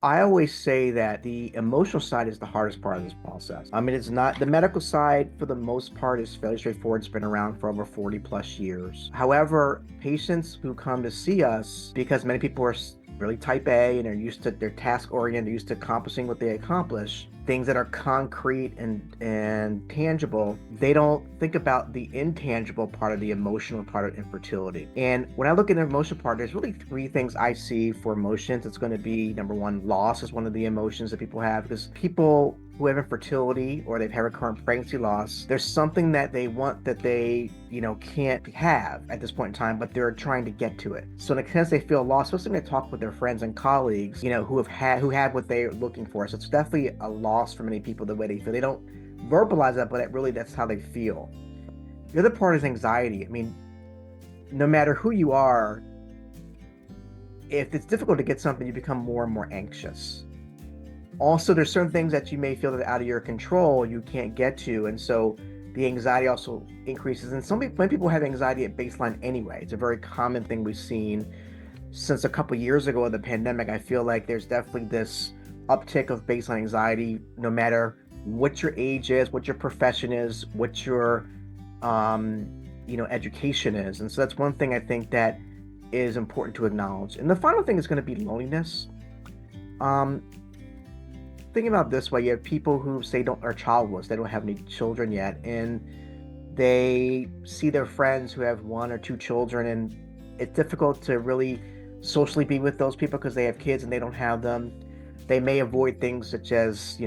I always say that the emotional side is the hardest part of this process. I mean, it's not the medical side for the most part is fairly straightforward. It's been around for over 40 plus years. However, patients who come to see us, because many people are really type A and they're task oriented, used to accomplishing what they accomplish, things that are concrete and tangible, they don't think about the intangible part of the emotional part of infertility. And when I look at the emotional part, there's really three things I see for emotions. It's going to be number one, loss is one of the emotions that people have, because people who have infertility or they've had recurrent pregnancy loss, there's something that they want that they, can't have at this point in time, but they're trying to get to it. So in a sense, they feel lost, especially when they talk with their friends and colleagues, who had what they're looking for. So it's definitely a loss for many people the way they feel. They don't verbalize that, but really that's how they feel. The other part is anxiety. I mean, no matter who you are, if it's difficult to get something, you become more and more anxious. Also, there's certain things that you may feel that are out of your control you can't get to, and so the anxiety also increases. And many people have anxiety at baseline anyway. It's a very common thing we've seen since a couple years ago of the pandemic. I feel like there's definitely this uptick of baseline anxiety, no matter what your age is, what your profession is, what your education is. And so that's one thing I think that is important to acknowledge. And the final thing is going to be loneliness. Um, Think about it this way: you have people who say don't are childless, they don't have any children yet, and they see their friends who have one or two children, and it's difficult to really socially be with those people because they have kids and they don't have them. They may avoid things such as,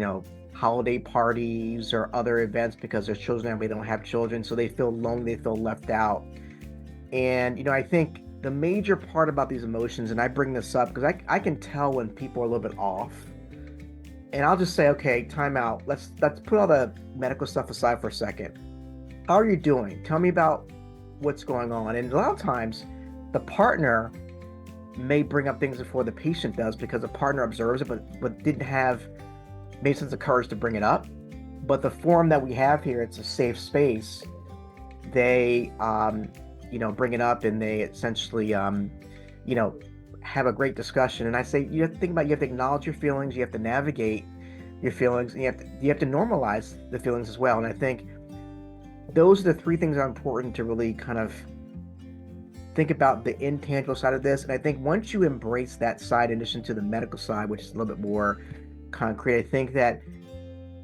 holiday parties or other events because their children and they don't have children, so they feel lonely, they feel left out. And I think the major part about these emotions, and I bring this up because I can tell when people are a little bit off, and I'll just say, okay, time out. Let's put all the medical stuff aside for a second. How are you doing? Tell me about what's going on. And a lot of times, the partner may bring up things before the patient does because the partner observes it, but didn't have maybe sense of courage to bring it up. But the forum that we have here, it's a safe space. They, bring it up and they essentially, you know, have a great discussion. And I say you have to think about, you have to acknowledge your feelings, you have to navigate your feelings, and you have to normalize the feelings as well. And I think those are the three things that are important to really kind of think about the intangible side of this. And I think once you embrace that side, in addition to the medical side, which is a little bit more concrete, I think that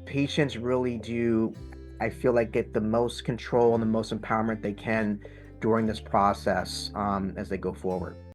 patients really do, I feel like, get the most control and the most empowerment they can during this process as they go forward.